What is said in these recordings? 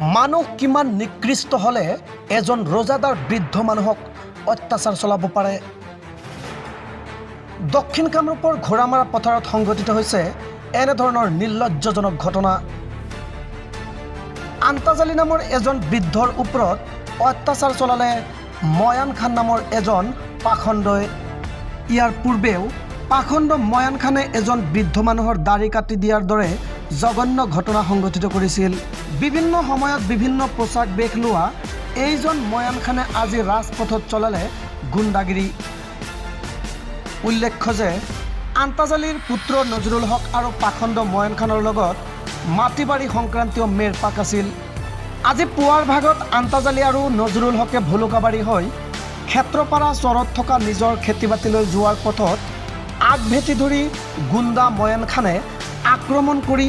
মানুহ কিমান নিকৃষ্ট হলে এজন ৰোজাদাৰ বৃদ্ধ মানুহক অত্যাচাৰ চলাব পাৰে। দক্ষিণ কামৰূপৰ ঘোঁৰামাৰা পথাৰত সংঘটিত হৈছে এনে ধৰণৰ নিৰ্লজ্জজনক ঘটনা। আন্তাজালি নামৰ এজন বৃদ্ধৰ ওপৰত অত্যাচাৰ চলালে ময়ান খান নামৰ এজন পাখণ্ডই। ইয়াৰ পূৰ্বেও পাখণ্ড ময়ান খানে এজন বৃদ্ধ মানুহৰ দাড়ি কাটি দিয়াৰ দৰে জঘন্য ঘটনা সংঘটিত কৰিছিল। বিভিন্ন সময়ত বিভিন্ন পোচাক বেশ লোৱা এইজন ময়ান খানে আজি ৰাজপথত চলালে গুণ্ডাগিৰি। উল্লেখ্য যে আন্তাজালিৰ পুত্ৰ নজৰুল হক আৰু পাখণ্ড ময়ান খানৰ লগত মাটিবাৰী সংক্ৰান্তীয় মেৰ পাক আছিল। আজি পুৱাৰ ভাগত আন্তাজালি আৰু নজৰুল হকে ভুলুকাবাৰী হৈ ক্ষেত্ৰপাৰা চৰত থকা নিজৰ খেতি বাতিলৈ যোৱাৰ পথত আগভেটি ধৰি গুণ্ডা ময়ান খানে আক্ৰমণ কৰি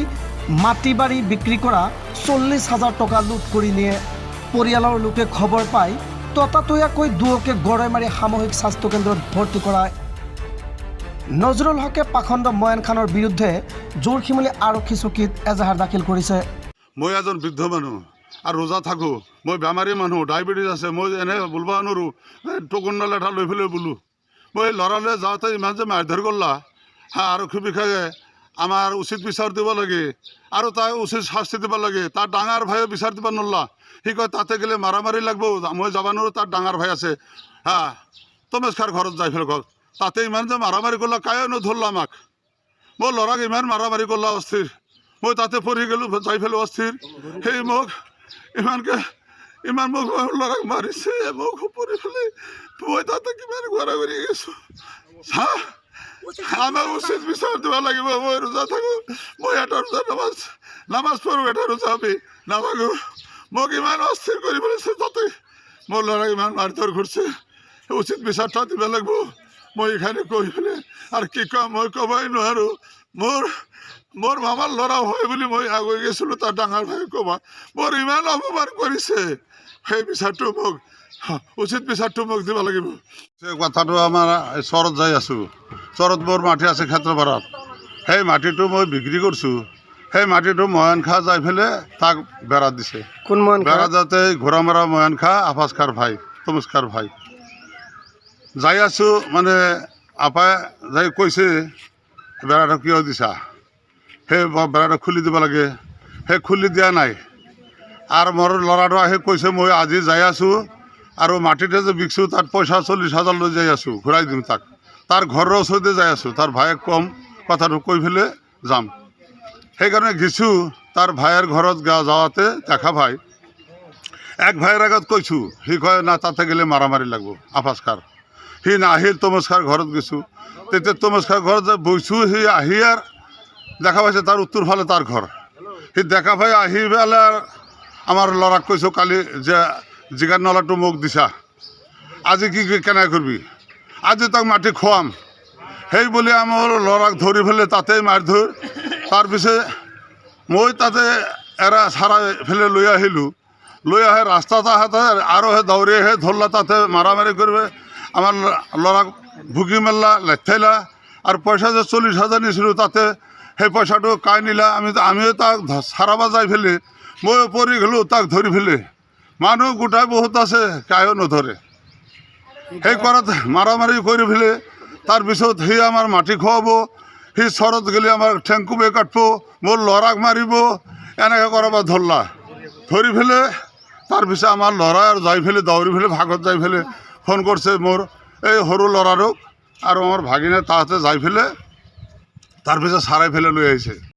মাটিবাৰী বিক্ৰী কৰা 40,000 টকা লুট কৰি নিয়ে। পৰিয়ালৰ লোকে খবৰ পাই ততাতৈয়াকৈ দুয়োকে গড়াই মাৰি সামূহিক স্বাস্থ্য কেন্দ্ৰত ভৰ্তি কৰায়। নজৰুল হকে পাখণ্ড ময়ান খানৰ বিৰুদ্ধে জোৰশিমলী আৰক্ষী চকীত এজাহাৰ দাখিল কৰিছে। মই এজন বৃদ্ধ মানুহ আৰু ৰোজা থাকোঁ। মই বেমাৰী মানুহ, ডায়েবেটিছ আছে। মই এনে বলব নোৱাৰোঁ টকোনডাল এটা লৈ পেলাই বোলো। মই ল'ৰালৈ যাওঁতে ইমান যে মাৰধৰ কৰলা, আৰক্ষী বিষয়ে আমাৰ উচিত বিচাৰ দিব লাগে আৰু তাই উচিত শাস্তি দিব লাগে। তাৰ ডাঙৰ ভাইয়ে বিচাৰ দিব নল্লা। সি কয় তাতে গেলে মাৰামাৰি লাগব, মই যাব নোৱাৰোঁ, তাৰ ডাঙৰ ভাই আছে। তমেশখাৰ ঘৰত যাই ফেল ঘৰ তাতে ইমান যে মাৰামাৰি কৰলা, কায়ো নধৰলা আমাক। মোৰ ল'ৰাক ইমান মাৰামাৰি কৰলা অস্থিৰ। মই তাতে পঢ়ি গ'লোঁ, যাই ফেলো অস্থিৰ। সেই মোক ইমান মোক ল'ৰাক মাৰিছে, মোক পৰি ফেলে মই তাতে কিমান ঘূৰা ঘূৰি গৈছোঁ। আমাক উচিত বিচাৰ দিব লাগিব। মই ৰোজা থাকোঁ, মই এটা ৰোজা নামাজ পঢ়োঁ, এটা ৰোজা আমি নামাগো। মোক ইমান অস্থিৰ কৰি পেলাইছে, তাতে মোৰ ল'ৰাক ইমান মাৰধৰ কৰিছে। উচিত বিচাৰটা দিব লাগিব। মই এইখানে কৈ পেলাই আৰু কি কম মই ক'বই নোৱাৰোঁ। মোৰ মামাৰ ল'ৰা হয় বুলি মই আগুৱাই গৈছিলোঁ, তাৰ ডাঙৰ ভাই ক'বা মোৰ ইমান অপমান কৰিছে। সেই বিচাৰটো মোক উচিত বিচাৰটো মোক দিব লাগিব। সেই কথাটো আমাৰ চৰত যাই আছোঁ। চৰত মোৰ মাটি আছে ক্ষেত্ৰপাৰাত। সেই মাটিটো মই বিক্ৰী কৰিছোঁ। সেই মাটিটো ময়ান খা যাই পেলাই তাক বেৰা দিছে। কোন ময়ান বেৰা যাতে ঘোঁৰামাৰা ময়ান খা আফাজখাৰ ভাই, তমস্কাৰ ভাই। যাই আছোঁ মানে আপাই যাই কৈছে বেৰাটো কিয় দিছা, সেই বেৰাটো খুলি দিব লাগে। সেই খুলি দিয়া নাই। আৰু মোৰ ল'ৰাটো আহি কৈছে মই আজি যাই আছোঁ আৰু মাটিতে যে বিকছোঁ তাত পইচা 40,000 লৈ যাই আছোঁ, ঘূৰাই দিম তাক। তাৰ ঘৰৰ ওচৰতে যাই আছোঁ। তাৰ ভায়েক কম কথাটো কৈ পেলাই যাম। সেইকাৰণে গেছোঁ। তাৰ ভাইৰ ঘৰত যাওঁতে দেখা ভাই এক ভাইৰ আগত কৈছোঁ, সি কয় না তাতে গ'লে মাৰামাৰি লাগব আফাজখাৰ। সি নাহিল, তমস্কাৰ ঘৰত গৈছোঁ। তেতিয়া তমস্কাৰ ঘৰত যে বহিছোঁ, সি আহি আৰু দেখা পাইছে তাৰ উত্তৰ ফালে তাৰ ঘৰ। সি দেখা পাই আহি পেলাই আমাৰ ল'ৰাক কৈছোঁ কালি যে জিগাৰ নলাটো মোক দিছা, আজি কি কেনে কৰিবি, আজি তাক মাটি খুৱাম। সেই বুলি আমাৰ ল'ৰাক ধৰি পেলাই তাতেই মাৰধৰ। তাৰপিছত মই তাতে এৰা চাৰাই ফেলে লৈ আহিলোঁ। লৈ আহি ৰাস্তাত আহোঁতে আৰু সেই দৌৰি আহি ধৰলা, তাতে মাৰামাৰি কৰিব। আমাৰ ল'ৰাক ভুগি মেললা, লেঠাইলা আৰু পইচা যে 40,000 নিছিলোঁ তাতে সেই পইচাটো কাই নিলা। আমিও তাক চাৰাব যাই ফেলে ময়ো পৰি গ'লোঁ তাক ধৰি ফেলে। মানুহ গোটাই বহুত আছে, কায়ো নধৰে। সেই কৰাত মাৰামাৰি কৰি ফেলে তাৰপিছত সি আমাৰ মাটি খুৱাব, সি চৰত গ'লে আমাৰ ঠেংকুবে কাটব, মোৰ ল'ৰাক মাৰিব, এনেকৈ কৰাব ধৰলা। ধৰি ফেলে তাৰপিছত আমাৰ ল'ৰা আৰু যাই ফেলে দৌৰি ফেলে ভাগত যাই ফেলে ফোন কৰিছে মোৰ এই সৰু ল'ৰাটোক আৰু আমাৰ ভাগিনে তাহাঁতে যাই ফেলে তাৰপিছত চাৰাই ফেলে লৈ আহিছে।